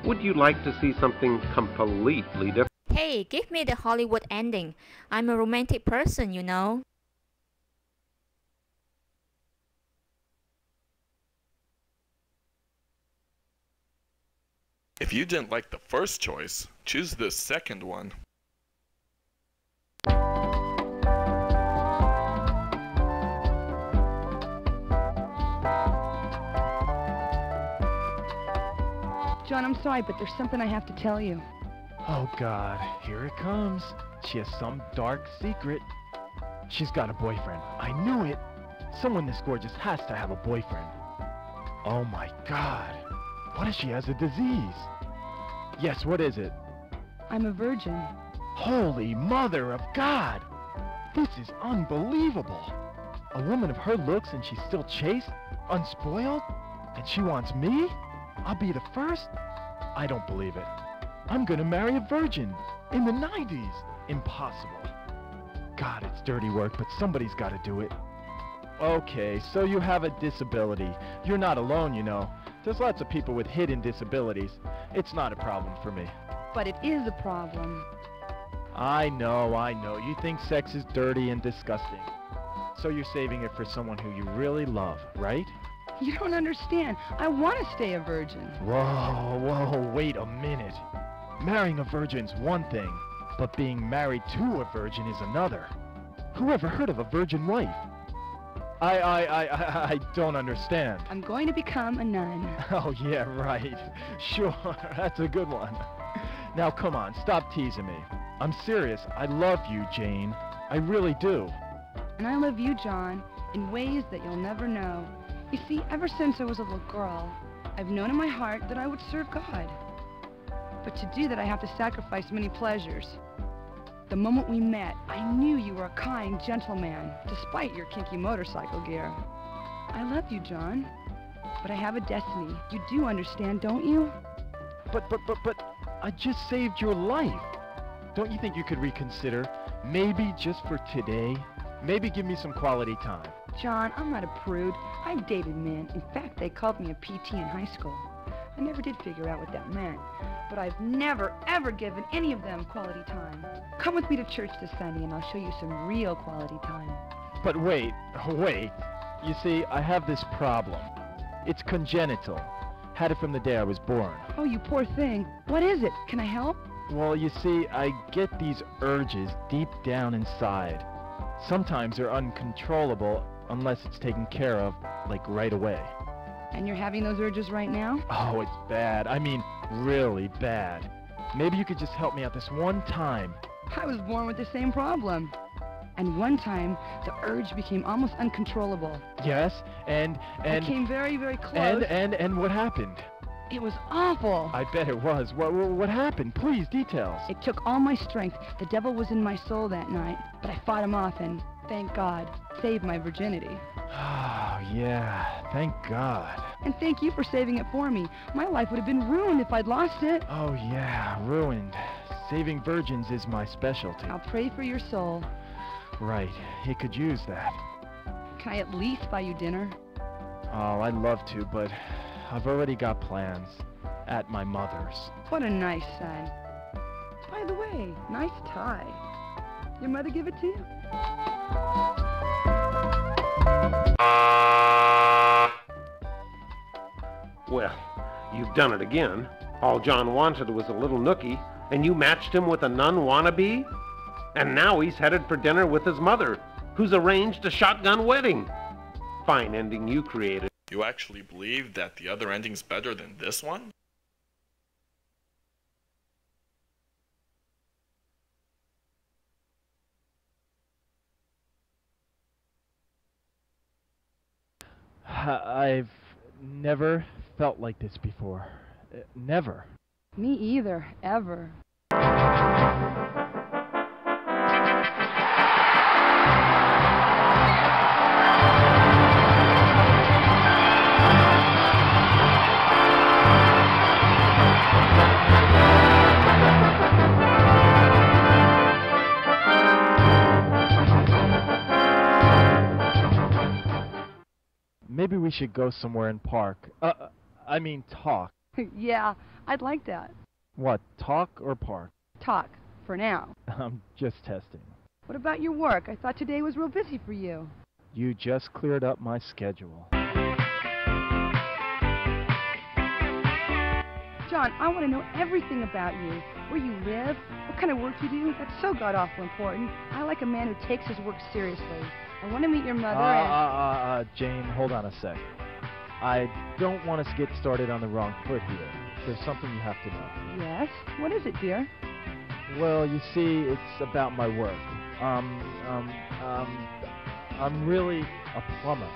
H: would you like to see something completely different?
B: Hey, give me the Hollywood ending. I'm a romantic person, you know.
I: If you didn't like the first choice, choose the second one.
A: John, I'm sorry, but there's something I have to tell you.
F: Oh, God, here it comes. She has some dark secret. She's got a boyfriend. I knew it. Someone this gorgeous has to have a boyfriend. Oh, my God. What if she has a disease? Yes, what is it?
A: I'm a virgin.
F: Holy Mother of God! This is unbelievable. A woman of her looks and she's still chaste, unspoiled, and she wants me? I'll be the first? I don't believe it. I'm gonna marry a virgin in the 90s. Impossible. God, it's dirty work, but somebody's gotta do it. Okay, so you have a disability. You're not alone, you know. There's lots of people with hidden disabilities. It's not a problem for me.
A: But it is a problem.
F: I know. You think sex is dirty and disgusting. So you're saving it for someone who you really love, right?
A: You don't understand. I want to stay a virgin.
F: Whoa, wait a minute. Marrying a virgin's one thing, but being married to a virgin is another. Who ever heard of a virgin wife? I don't understand.
A: I'm going to become a nun.
F: Oh, yeah, right. Sure, that's a good one. Now, come on, stop teasing me. I'm serious. I love you, Jane. I really do.
A: And I love you, John, in ways that you'll never know. You see, ever since I was a little girl, I've known in my heart that I would serve God. But to do that, I have to sacrifice many pleasures. The moment we met, I knew you were a kind, gentle man, despite your kinky motorcycle gear. I love you, John, but I have a destiny. You do understand, don't you?
F: But, I just saved your life. Don't you think you could reconsider? Maybe just for today? Maybe give me some quality time.
A: John, I'm not a prude. I've dated men. In fact, they called me a PT in high school. I never did figure out what that meant. But I've never, ever given any of them quality time. Come with me to church this Sunday and I'll show you some real quality time.
F: But wait. You see, I have this problem. It's congenital. Had it from the day I was born.
A: Oh, you poor thing. What is it? Can I help?
F: Well, you see, I get these urges deep down inside. Sometimes they're uncontrollable unless it's taken care of, like right away.
A: And you're having those urges right now?
F: Oh, it's bad. I mean, really bad. Maybe you could just help me out this one time.
A: I was born with the same problem. And one time, the urge became almost uncontrollable.
F: Yes, and...
A: I came very, very close.
F: And what happened?
A: It was awful.
F: I bet it was. What happened? Please, details.
A: It took all my strength. The devil was in my soul that night. But I fought him off and, thank God, saved my virginity.
F: Oh, yeah. Thank God.
A: And thank you for saving it for me. My life would have been ruined if I'd lost it.
F: Oh, yeah. Ruined. Saving virgins is my specialty.
A: I'll pray for your soul.
F: Right. He could use that.
A: Can I at least buy you dinner?
F: Oh, I'd love to, but I've already got plans. At my mother's.
A: What a nice son. By the way, nice tie. Your mother give it to you?
H: Well, you've done it again. All John wanted was a little nookie, and you matched him with a nun wannabe? And now he's headed for dinner with his mother, who's arranged a shotgun wedding. Fine ending you created.
I: You actually believe that the other ending's better than this one?
F: I've never felt like this before. Never.
A: Me either, ever.
F: Maybe we should go somewhere and park. I mean talk.
A: Yeah, I'd like that.
F: What, talk or park?
A: Talk, for now.
F: I'm just testing.
A: What about your work? I thought today was real busy for you.
F: You just cleared up my schedule.
A: John, I want to know everything about you. Where you live, what kind of work you do. That's so god-awful important. I like a man who takes his work seriously. I want to meet your mother and...
F: Jane, hold on a sec. I don't want us to get started on the wrong foot here. There's something you have to know.
A: Yes? What is it, dear?
F: Well, you see, it's about my work. I'm really a plumber.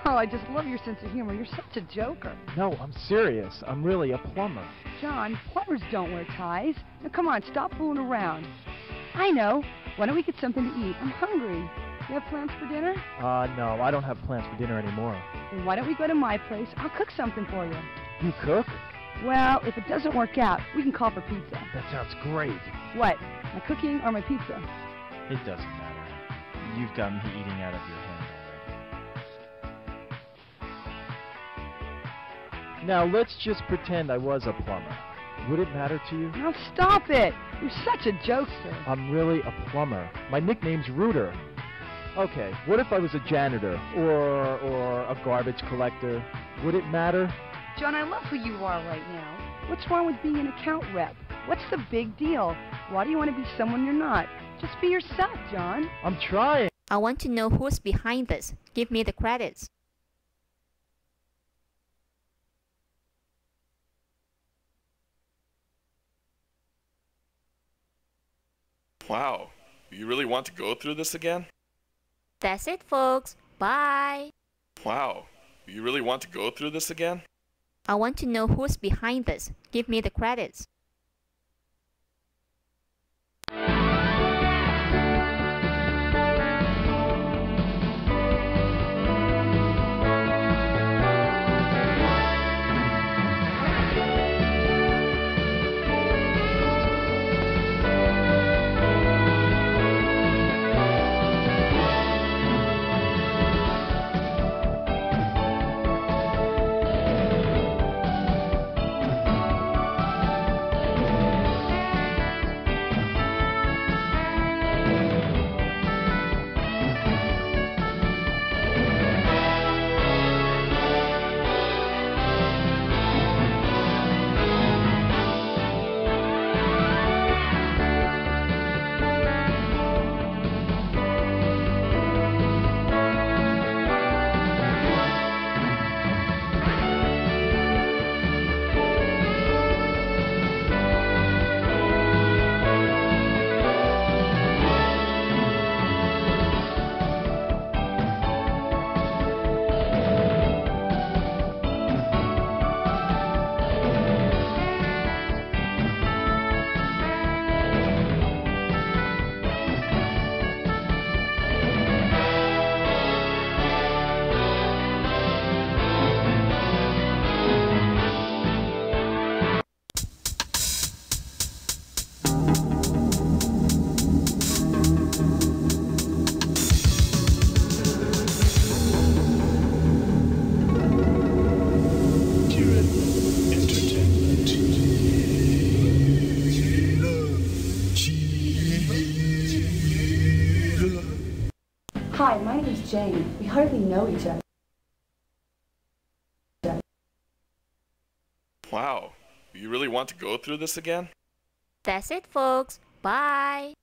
A: Oh, I just love your sense of humor. You're such a joker.
F: No, I'm serious. I'm really a plumber.
A: John, plumbers don't wear ties. Now, come on, stop fooling around. I know. Why don't we get something to eat? I'm hungry. You have plans for dinner?
F: No, I don't have plans for dinner anymore.
A: Then why don't we go to my place? I'll cook something for you.
F: You cook?
A: Well, if it doesn't work out, we can call for pizza.
F: That sounds great.
A: What? My cooking or my pizza?
F: It doesn't matter. You've got me eating out of your hand already. Now, let's just pretend I was a plumber. Would it matter to you?
A: Now stop it! You're such a jokester.
F: I'm really a plumber. My nickname's Rooter. Okay, what if I was a janitor or a garbage collector? Would it matter?
A: John, I love who you are right now. What's wrong with being an account rep? What's the big deal? Why do you want to be someone you're not? Just be yourself, John.
F: I'm trying.
B: I want to know who's behind this. Give me the credits.
I: Wow, you really want to go through this again?
B: That's it, folks. Bye.
I: Wow, you really want to go through this again?
B: I want to know who's behind this. Give me the credits.
A: Jane. We hardly know each other.
I: Wow, you really want to go through this again?
B: That's it, folks. Bye.